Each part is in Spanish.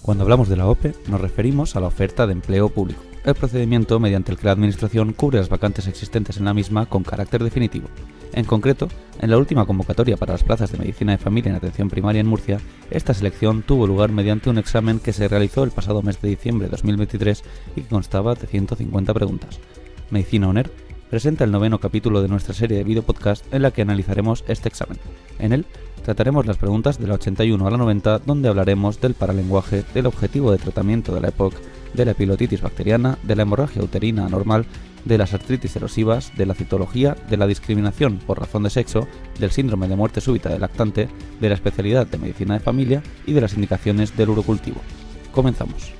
Cuando hablamos de la OPE, nos referimos a la oferta de empleo público, el procedimiento mediante el que la Administración cubre las vacantes existentes en la misma con carácter definitivo. En concreto, en la última convocatoria para las plazas de Medicina de Familia en Atención Primaria en Murcia, esta selección tuvo lugar mediante un examen que se realizó el pasado mes de diciembre de 2023 y que constaba de 150 preguntas. Medicina ONER presenta el 9º capítulo de nuestra serie de videopodcast en la que analizaremos este examen. En él, trataremos las preguntas de la 81 a la 90, donde hablaremos del paralenguaje, del objetivo de tratamiento de la EPOC, de la epilotitis bacteriana, de la hemorragia uterina anormal, de las artritis erosivas, de la citología, de la discriminación por razón de sexo, del síndrome de muerte súbita del lactante, de la especialidad de medicina de familia y de las indicaciones del urocultivo. Comenzamos.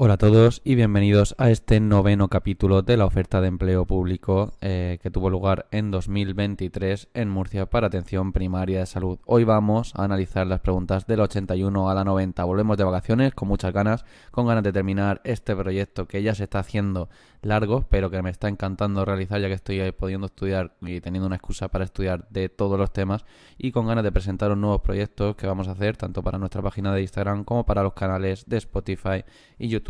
Hola a todos y bienvenidos a este 9º capítulo de la oferta de empleo público que tuvo lugar en 2023 en Murcia para atención primaria de salud. Hoy vamos a analizar las preguntas del 81 a la 90. Volvemos de vacaciones con muchas ganas, con ganas de terminar este proyecto que ya se está haciendo largo, pero que me está encantando realizar ya que estoy pudiendo estudiar y teniendo una excusa para estudiar de todos los temas y con ganas de presentaros nuevos proyectos que vamos a hacer tanto para nuestra página de Instagram como para los canales de Spotify y YouTube.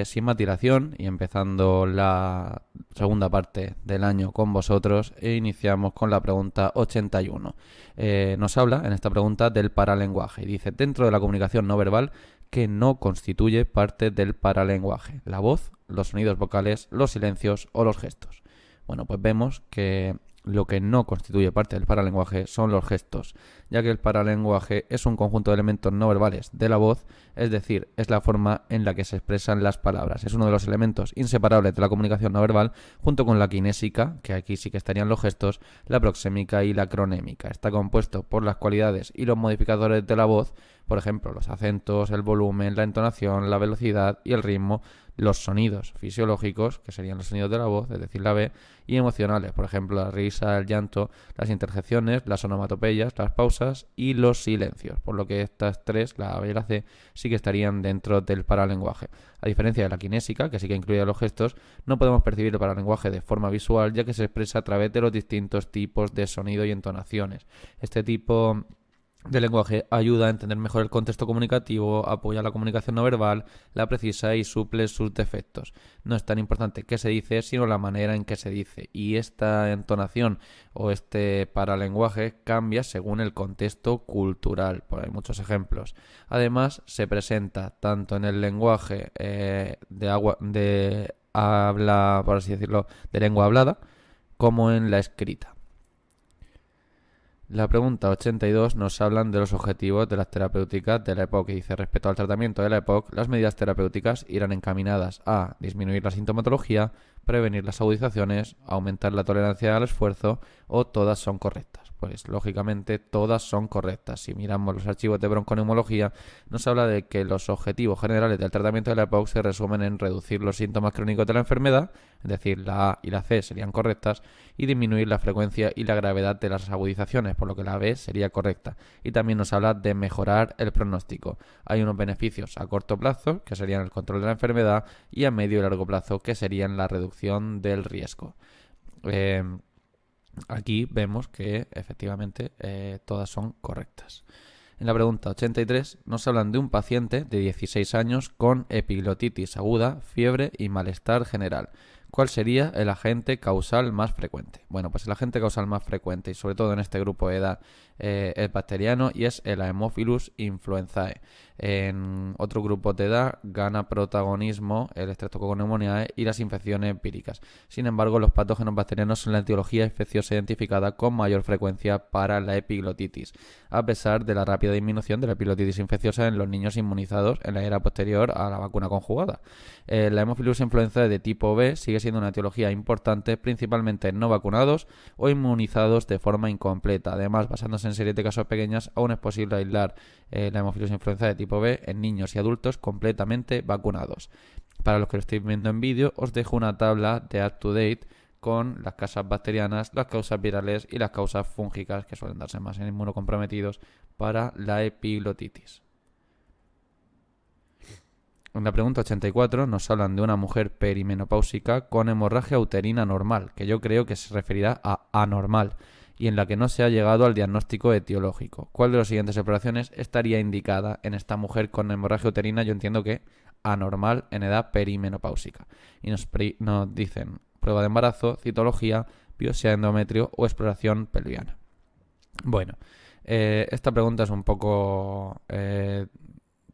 Sin más dilación y empezando la segunda parte del año con vosotros, iniciamos con la pregunta 81. Nos habla en esta pregunta del paralenguaje y dice: dentro de la comunicación no verbal, que no constituye parte del paralenguaje: la voz, los sonidos vocales, los silencios o los gestos. Bueno, pues vemos que lo que no constituye parte del paralenguaje son los gestos, ya que el paralenguaje es un conjunto de elementos no verbales de la voz, es decir, es la forma en la que se expresan las palabras. Es uno de los elementos inseparables de la comunicación no verbal, junto con la kinésica, que aquí sí que estarían los gestos, la proxémica y la cronémica. Está compuesto por las cualidades y los modificadores de la voz, por ejemplo, los acentos, el volumen, la entonación, la velocidad y el ritmo, los sonidos fisiológicos, que serían los sonidos de la voz, es decir, la B, y emocionales, por ejemplo, la risa, el llanto, las interjecciones, las onomatopeyas, las pausas y los silencios, por lo que estas tres, la B y la C, sí que estarían dentro del paralenguaje. A diferencia de la kinésica, que sí que incluye los gestos, no podemos percibir el paralenguaje de forma visual, ya que se expresa a través de los distintos tipos de sonido y entonaciones. Este tipo de lenguaje ayuda a entender mejor el contexto comunicativo, apoya la comunicación no verbal, la precisa y suple sus defectos. No es tan importante qué se dice, sino la manera en que se dice. Y esta entonación o este paralenguaje cambia según el contexto cultural. Hay muchos ejemplos. Además, se presenta tanto en el lenguaje de habla, por así decirlo, de lengua hablada, como en la escrita. La pregunta 82 nos hablan de los objetivos de las terapéuticas de la EPOC y dice: respecto al tratamiento de la EPOC, las medidas terapéuticas irán encaminadas a disminuir la sintomatología, prevenir las agudizaciones, aumentar la tolerancia al esfuerzo o todas son correctas. Pues lógicamente todas son correctas. Si miramos los archivos de bronconeumología, nos habla de que los objetivos generales del tratamiento de la EPOC se resumen en reducir los síntomas crónicos de la enfermedad, es decir, la A y la C serían correctas, y disminuir la frecuencia y la gravedad de las agudizaciones, por lo que la B sería correcta. Y también nos habla de mejorar el pronóstico. Hay unos beneficios a corto plazo, que serían el control de la enfermedad, y a medio y largo plazo, que serían la reducción del riesgo. Aquí vemos que efectivamente todas son correctas. En la pregunta 83 nos hablan de un paciente de 16 años con epiglotitis aguda, fiebre y malestar general. ¿Cuál sería el agente causal más frecuente? Bueno, pues el agente causal más frecuente, y sobre todo en este grupo de edad, es bacteriano y es el Haemophilus influenzae. En otro grupo de edad gana protagonismo el Streptococcus pneumoniae y las infecciones víricas. Sin embargo, los patógenos bacterianos son la etiología infecciosa identificada con mayor frecuencia para la epiglotitis, a pesar de la rápida disminución de la epiglotitis infecciosa en los niños inmunizados en la era posterior a la vacuna conjugada. La Haemophilus influenzae de tipo B sigue siendo una etiología importante, principalmente en no vacunados o inmunizados de forma incompleta. Además, basándose en series de casos pequeñas, aún es posible aislar la Haemophilus influenzae de tipo B en niños y adultos completamente vacunados. Para los que lo estéis viendo en vídeo, os dejo una tabla de up-to-date con las causas bacterianas, las causas virales y las causas fúngicas, que suelen darse más en inmunocomprometidos, para la epiglotitis. En la pregunta 84 nos hablan de una mujer perimenopáusica con hemorragia uterina normal, que yo creo que se referirá a anormal, y en la que no se ha llegado al diagnóstico etiológico. ¿Cuál de las siguientes operaciones estaría indicada en esta mujer con hemorragia uterina? Yo entiendo que anormal en edad perimenopáusica. Y nos dicen prueba de embarazo, citología, biopsia de endometrio o exploración pelviana. Bueno, esta pregunta es un poco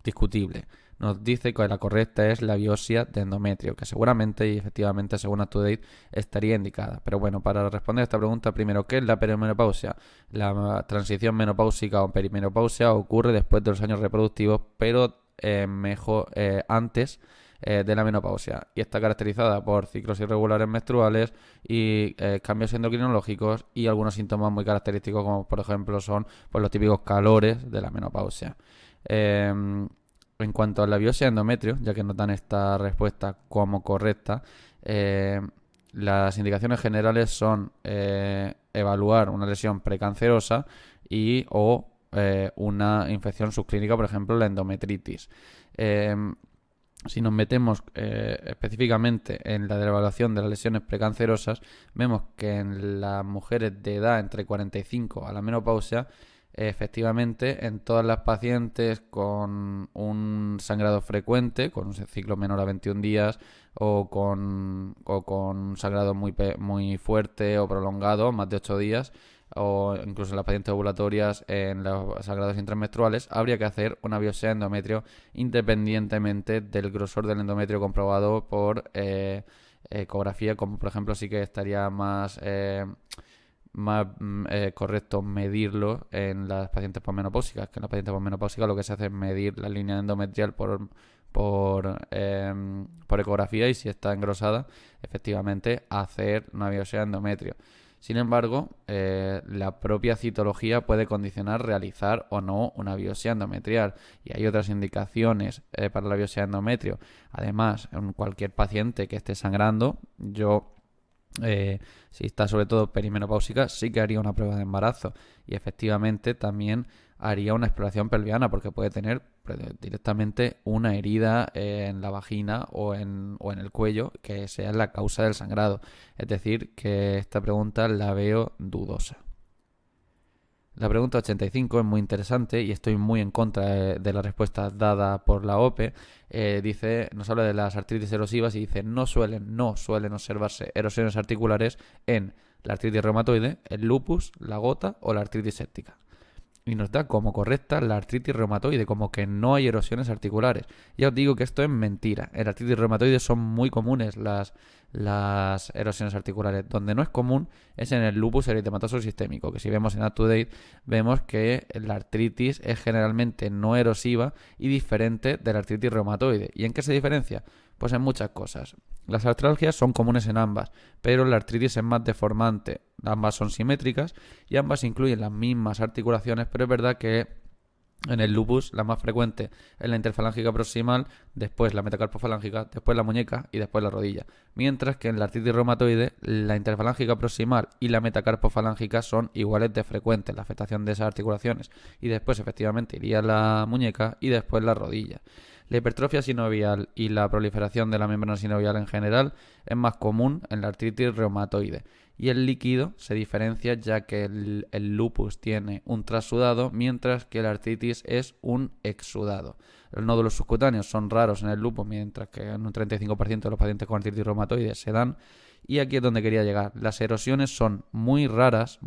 discutible. Nos dice que la correcta es la biopsia de endometrio, que seguramente y efectivamente, según UpToDate, estaría indicada. Pero bueno, para responder a esta pregunta, primero, ¿qué es la perimenopausia? La transición menopáusica o perimenopausia ocurre después de los años reproductivos, pero antes de la menopausia, y está caracterizada por ciclos irregulares menstruales y cambios endocrinológicos y algunos síntomas muy característicos, como por ejemplo son pues, los típicos calores de la menopausia. En cuanto a la biopsia de endometrio, ya que nos dan esta respuesta como correcta, las indicaciones generales son evaluar una lesión precancerosa o una infección subclínica, por ejemplo, la endometritis. Si nos metemos específicamente en la evaluación de las lesiones precancerosas, vemos que en las mujeres de edad entre 45 a la menopausia, efectivamente, en todas las pacientes con un sangrado frecuente, con un ciclo menor a 21 días o con un sangrado muy fuerte o prolongado, más de 8 días, o incluso en las pacientes ovulatorias, en los sangrados intramenstruales, habría que hacer una biopsia de endometrio independientemente del grosor del endometrio comprobado por ecografía, como por ejemplo sí que estaría más correcto medirlo en las pacientes posmenopáusicas, que en las pacientes posmenopáusicas lo que se hace es medir la línea endometrial por ecografía, y si está engrosada, efectivamente hacer una biopsia de endometrio. Sin embargo, la propia citología puede condicionar realizar o no una biopsia endometrial, y hay otras indicaciones para la biopsia de endometrio. Además, en cualquier paciente que esté sangrando, si está sobre todo perimenopáusica, sí que haría una prueba de embarazo, y efectivamente también haría una exploración pelviana, porque puede tener directamente una herida en la vagina o en el cuello que sea la causa del sangrado. Es decir, que esta pregunta la veo dudosa. La pregunta 85 es muy interesante y estoy muy en contra de la respuesta dada por la OPE. Nos habla de las artritis erosivas y dice no suelen observarse erosiones articulares en la artritis reumatoide, el lupus, la gota o la artritis séptica. Y nos da como correcta la artritis reumatoide, como que no hay erosiones articulares. Ya os digo que esto es mentira. En la artritis reumatoide son muy comunes las erosiones articulares. Donde no es común es en el lupus eritematoso sistémico, que si vemos en UpToDate vemos que la artritis es generalmente no erosiva y diferente de la artritis reumatoide. ¿Y en qué se diferencia? Pues en muchas cosas. Las artralgias son comunes en ambas, pero la artritis es más deformante. Ambas son simétricas y ambas incluyen las mismas articulaciones, pero es verdad que en el lupus la más frecuente es la interfalángica proximal, después la metacarpofalángica, después la muñeca y después la rodilla. Mientras que en la artritis reumatoide la interfalángica proximal y la metacarpofalángica son iguales de frecuentes, la afectación de esas articulaciones. Y después efectivamente iría la muñeca y después la rodilla. La hipertrofia sinovial y la proliferación de la membrana sinovial en general es más común en la artritis reumatoide. Y el líquido se diferencia ya que el lupus tiene un trasudado, mientras que la artritis es un exudado. Los nódulos subcutáneos son raros en el lupus, mientras que en un 35% de los pacientes con artritis reumatoide se dan. Y aquí es donde quería llegar. Las erosiones son muy raras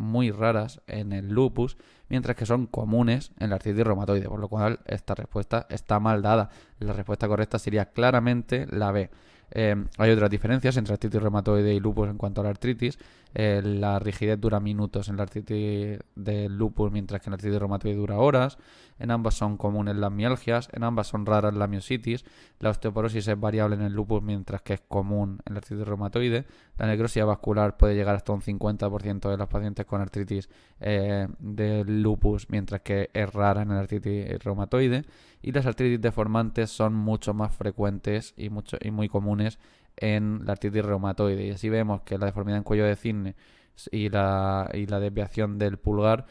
en el lupus, mientras que son comunes en la artritis reumatoide, por lo cual esta respuesta está mal dada. La respuesta correcta sería claramente la B. Hay otras diferencias entre artritis reumatoide y lupus en cuanto a la artritis. La rigidez dura minutos en la artritis del lupus, mientras que en la artritis reumatoide dura horas. En ambas son comunes las mialgias, en ambas son raras la miositis. La osteoporosis es variable en el lupus, mientras que es común en la artritis reumatoide. La necrosis vascular puede llegar hasta un 50% de los pacientes con artritis del lupus, mientras que es rara en la artritis reumatoide. Y las artritis deformantes son mucho más frecuentes y muy comunes en la artritis reumatoide. Y así vemos que la deformidad en cuello de cisne y la desviación del pulgar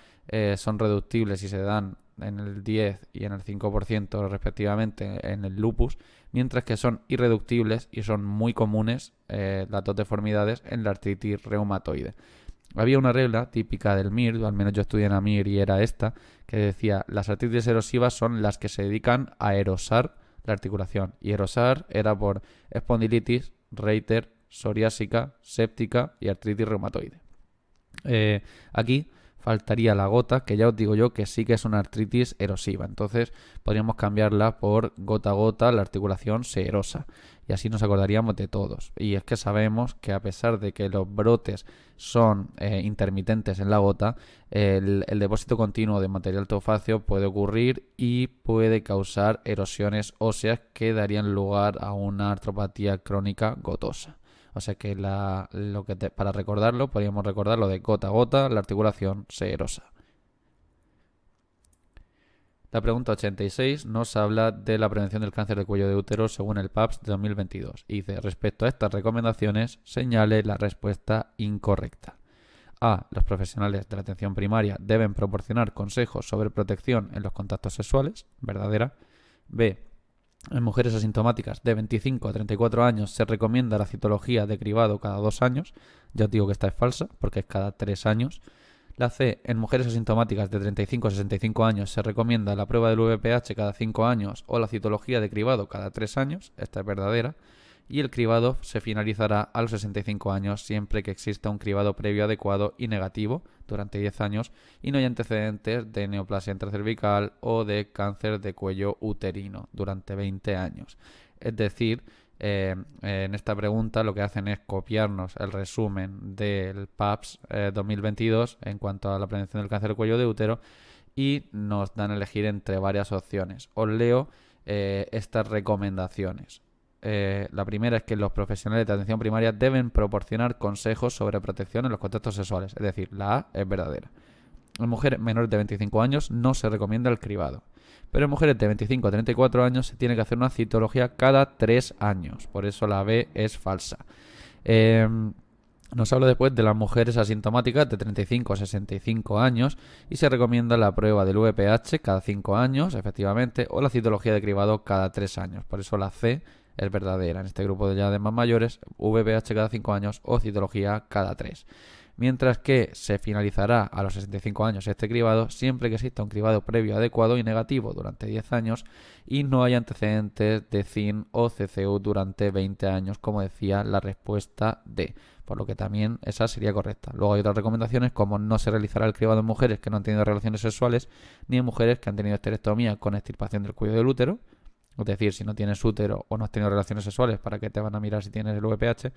son reductibles y se dan en el 10 y en el 5% respectivamente en el lupus, mientras que son irreductibles y son muy comunes las dos deformidades en la artritis reumatoide. Había una regla típica del MIR, al menos yo estudié en la MIR y era esta, que decía: las artritis erosivas son las que se dedican a erosar la articulación. Y erosar era por espondilitis, reiter, psoriásica, séptica y artritis reumatoide. Aquí faltaría la gota, que ya os digo yo que sí que es una artritis erosiva. Entonces podríamos cambiarla por gota a gota, la articulación se erosa. Y así nos acordaríamos de todos. Y es que sabemos que a pesar de que los brotes son intermitentes en la gota, el depósito continuo de material teofáceo puede ocurrir y puede causar erosiones óseas que darían lugar a una artropatía crónica gotosa. O sea que para recordarlo, podríamos recordarlo de gota a gota, la articulación se erosa. La pregunta 86 nos habla de la prevención del cáncer de cuello de útero según el PAPS de 2022. Y dice: respecto a estas recomendaciones, señale la respuesta incorrecta. A. Los profesionales de la atención primaria deben proporcionar consejos sobre protección en los contactos sexuales. Verdadera. B. En mujeres asintomáticas de 25 a 34 años se recomienda la citología de cribado cada 2 años. Ya os digo que esta es falsa porque es cada 3 años. La C. En mujeres asintomáticas de 35 a 65 años se recomienda la prueba del VPH cada 5 años o la citología de cribado cada 3 años. Esta es verdadera. Y el cribado se finalizará a los 65 años siempre que exista un cribado previo adecuado y negativo durante 10 años y no haya antecedentes de neoplasia intracervical o de cáncer de cuello uterino durante 20 años. Es decir, en esta pregunta lo que hacen es copiarnos el resumen del PAPS 2022 en cuanto a la prevención del cáncer de cuello de útero y nos dan a elegir entre varias opciones. Os leo estas recomendaciones. La primera es que los profesionales de atención primaria deben proporcionar consejos sobre protección en los contactos sexuales. Es decir, la A es verdadera. En mujeres menores de 25 años no se recomienda el cribado. Pero en mujeres de 25 a 34 años se tiene que hacer una citología cada 3 años. Por eso la B es falsa. Nos habla después de las mujeres asintomáticas de 35 a 65 años y se recomienda la prueba del VPH cada 5 años, efectivamente, o la citología de cribado cada 3 años. Por eso la C es verdadera. En este grupo de ya de más mayores, VPH cada 5 años o citología cada 3. Mientras que se finalizará a los 65 años este cribado siempre que exista un cribado previo adecuado y negativo durante 10 años y no haya antecedentes de CIN o CCU durante 20 años, como decía la respuesta D. Por lo que también esa sería correcta. Luego hay otras recomendaciones como no se realizará el cribado en mujeres que no han tenido relaciones sexuales ni en mujeres que han tenido esterectomía con extirpación del cuello del útero. Es decir, si no tienes útero o no has tenido relaciones sexuales, ¿para qué te van a mirar si tienes el VPH?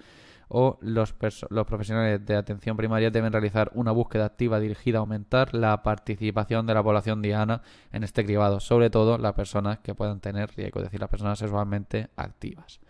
O los profesionales de atención primaria deben realizar una búsqueda activa dirigida a aumentar la participación de la población diana en este cribado, sobre todo las personas que puedan tener riesgo, es decir, las personas sexualmente activas.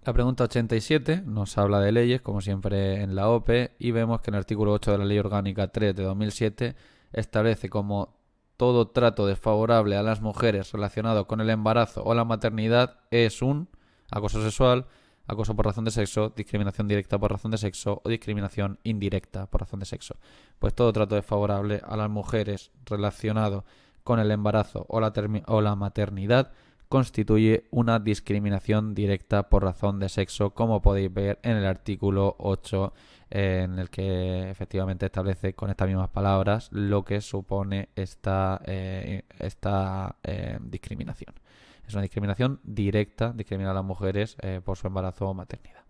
La pregunta 87 nos habla de leyes, como siempre en la OPE, y vemos que el artículo 8 de la Ley Orgánica 3 de 2007 establece como todo trato desfavorable a las mujeres relacionado con el embarazo o la maternidad es un acoso sexual, acoso por razón de sexo, discriminación directa por razón de sexo o discriminación indirecta por razón de sexo. Pues todo trato desfavorable a las mujeres relacionado con el embarazo o la maternidad constituye una discriminación directa por razón de sexo, como podéis ver en el artículo 8, en el que efectivamente establece con estas mismas palabras lo que supone esta discriminación. Es una discriminación directa, discriminar a las mujeres por su embarazo o maternidad.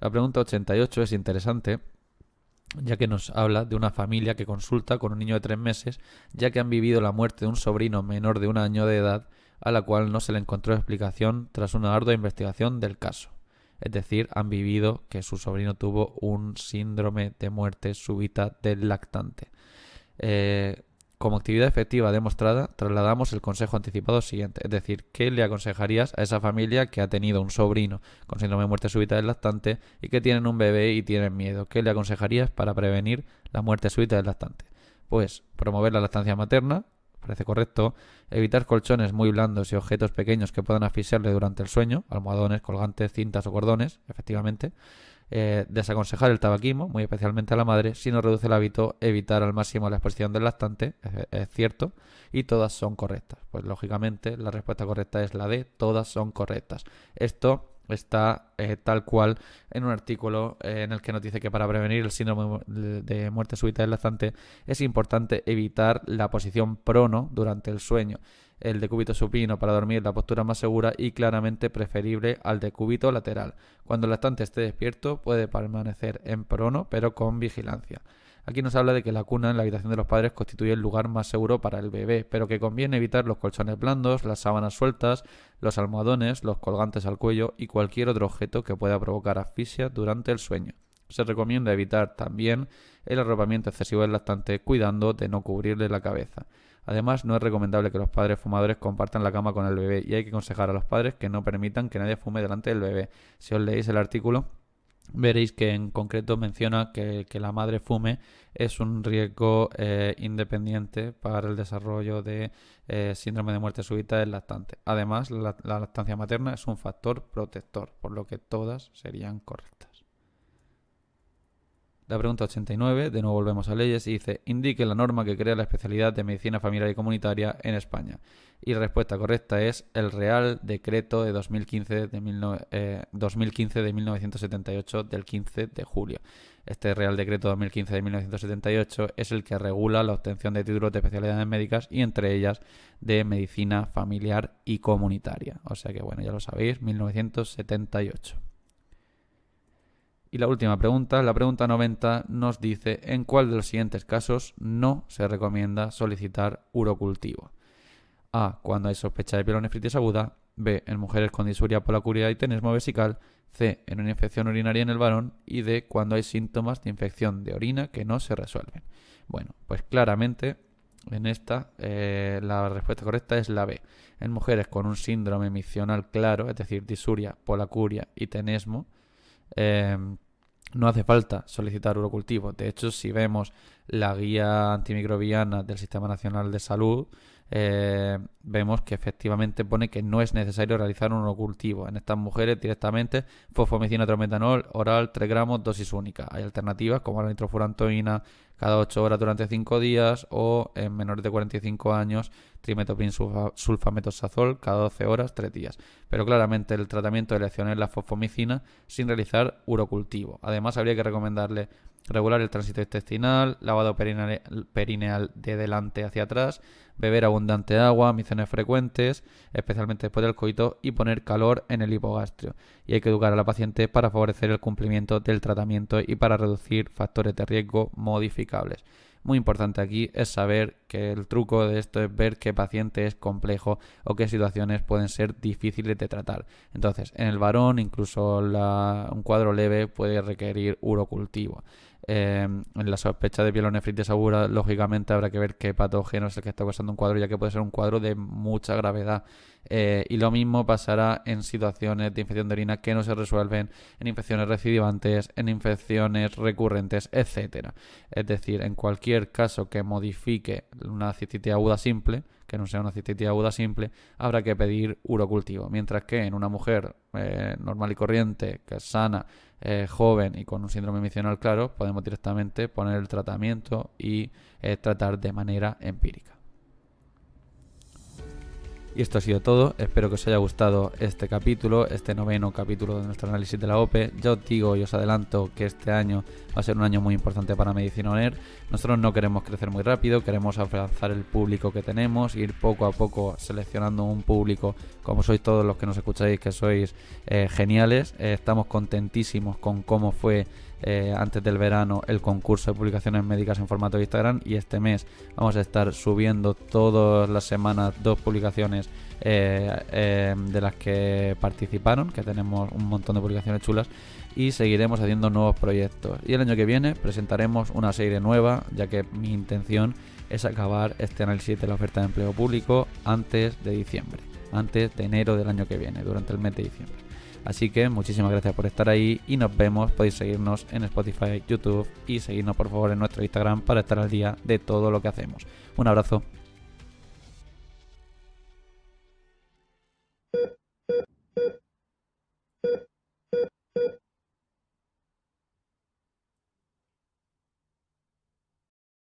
La pregunta 88 es interesante, ya que nos habla de una familia que consulta con un niño de 3 meses, ya que han vivido la muerte de un sobrino menor de 1 año de edad, a la cual no se le encontró explicación tras una ardua investigación del caso. Es decir, han vivido que su sobrino tuvo un síndrome de muerte súbita del lactante. Como actividad efectiva demostrada, trasladamos el consejo anticipado siguiente. Es decir, ¿qué le aconsejarías a esa familia que ha tenido un sobrino con síndrome de muerte súbita del lactante y que tienen un bebé y tienen miedo? ¿Qué le aconsejarías para prevenir la muerte súbita del lactante? Pues promover la lactancia materna, parece correcto. Evitar colchones muy blandos y objetos pequeños que puedan asfixiarle durante el sueño, almohadones, colgantes, cintas o cordones, efectivamente. Desaconsejar el tabaquismo, muy especialmente a la madre. Si no reduce el hábito, evitar al máximo la exposición del lactante, es cierto, y todas son correctas. Pues lógicamente la respuesta correcta es la D, todas son correctas. Esto está tal cual en un artículo en el que nos dice que para prevenir el síndrome de muerte súbita del lactante es importante evitar la posición prono durante el sueño. El decúbito supino para dormir es la postura más segura y claramente preferible al decúbito lateral. Cuando el lactante esté despierto puede permanecer en prono pero con vigilancia. Aquí nos habla de que la cuna en la habitación de los padres constituye el lugar más seguro para el bebé, pero que conviene evitar los colchones blandos, las sábanas sueltas, los almohadones, los colgantes al cuello y cualquier otro objeto que pueda provocar asfixia durante el sueño. Se recomienda evitar también el arropamiento excesivo del lactante, cuidando de no cubrirle la cabeza. Además, no es recomendable que los padres fumadores compartan la cama con el bebé y hay que aconsejar a los padres que no permitan que nadie fume delante del bebé. Si os leéis el artículo, veréis que en concreto menciona que la madre fume es un riesgo independiente para el desarrollo de síndrome de muerte súbita del lactante. Además, la lactancia materna es un factor protector, por lo que todas serían correctas. La pregunta 89, de nuevo volvemos a leyes, y dice: indique la norma que crea la especialidad de medicina familiar y comunitaria en España. Y la respuesta correcta es el Real Decreto de 2015 de 1978 del 15 de julio. Este Real Decreto 2015 de 1978 es el que regula la obtención de títulos de especialidades médicas y entre ellas de medicina familiar y comunitaria. O sea que bueno, ya lo sabéis, 1978. Y la última pregunta, la pregunta 90, nos dice: ¿en cuál de los siguientes casos no se recomienda solicitar urocultivo? A. Cuando hay sospecha de pielonefritis aguda. B. En mujeres con disuria, polacuria y tenesmo vesical. C. En una infección urinaria en el varón. Y D. Cuando hay síntomas de infección de orina que no se resuelven. Bueno, pues claramente en esta la respuesta correcta es la B. En mujeres con un síndrome miccional claro, es decir, disuria, polacuria y tenesmo, no hace falta solicitar urocultivo. De hecho, si vemos la guía antimicrobiana del Sistema Nacional de Salud, vemos que efectivamente pone que no es necesario realizar un urocultivo. En estas mujeres directamente fosfomicina trometanol oral 3 gramos, dosis única. Hay alternativas como la nitrofurantoína cada 8 horas durante 5 días o en menores de 45 años trimetoprim sulfametosazol cada 12 horas 3 días. Pero claramente el tratamiento de elección es la fosfomicina sin realizar urocultivo. Además, habría que recomendarle regular el tránsito intestinal, lavado perineal de delante hacia atrás, beber abundante agua, micenas frecuentes, especialmente después del coito, y poner calor en el hipogastrio. Y hay que educar a la paciente para favorecer el cumplimiento del tratamiento y para reducir factores de riesgo modificables. Muy importante aquí es saber que el truco de esto es ver qué paciente es complejo o qué situaciones pueden ser difíciles de tratar. Entonces, en el varón, incluso un cuadro leve puede requerir urocultivo. En la sospecha de pielonefritis aguda, lógicamente habrá que ver qué patógeno es el que está causando un cuadro, ya que puede ser un cuadro de mucha gravedad. Y lo mismo pasará en situaciones de infección de orina que no se resuelven, en infecciones recidivantes, en infecciones recurrentes, etcétera. Es decir, en cualquier caso que modifique una cistitis aguda simple, que no sea una cistitis aguda simple, habrá que pedir urocultivo. Mientras que en una mujer normal y corriente, que es sana, joven y con un síndrome miccional claro, podemos directamente poner el tratamiento y tratar de manera empírica. Y esto ha sido todo. Espero que os haya gustado este capítulo, este 9º capítulo de nuestro análisis de la OPE. Ya os digo y os adelanto que este año va a ser un año muy importante para Medicina ONER. Nosotros no queremos crecer muy rápido, queremos afianzar el público que tenemos, ir poco a poco seleccionando un público, como sois todos los que nos escucháis, que sois geniales. Estamos contentísimos con cómo fue antes del verano el concurso de publicaciones médicas en formato de Instagram, y este mes vamos a estar subiendo todas las semanas 2 publicaciones de las que participaron, que tenemos un montón de publicaciones chulas, y seguiremos haciendo nuevos proyectos. Y el año que viene presentaremos una serie nueva, ya que mi intención es acabar este análisis de la oferta de empleo público antes de diciembre, antes de enero del año que viene, durante el mes de diciembre. Así que muchísimas gracias por estar ahí y nos vemos. Podéis seguirnos en Spotify, YouTube y seguirnos por favor en nuestro Instagram para estar al día de todo lo que hacemos. Un abrazo.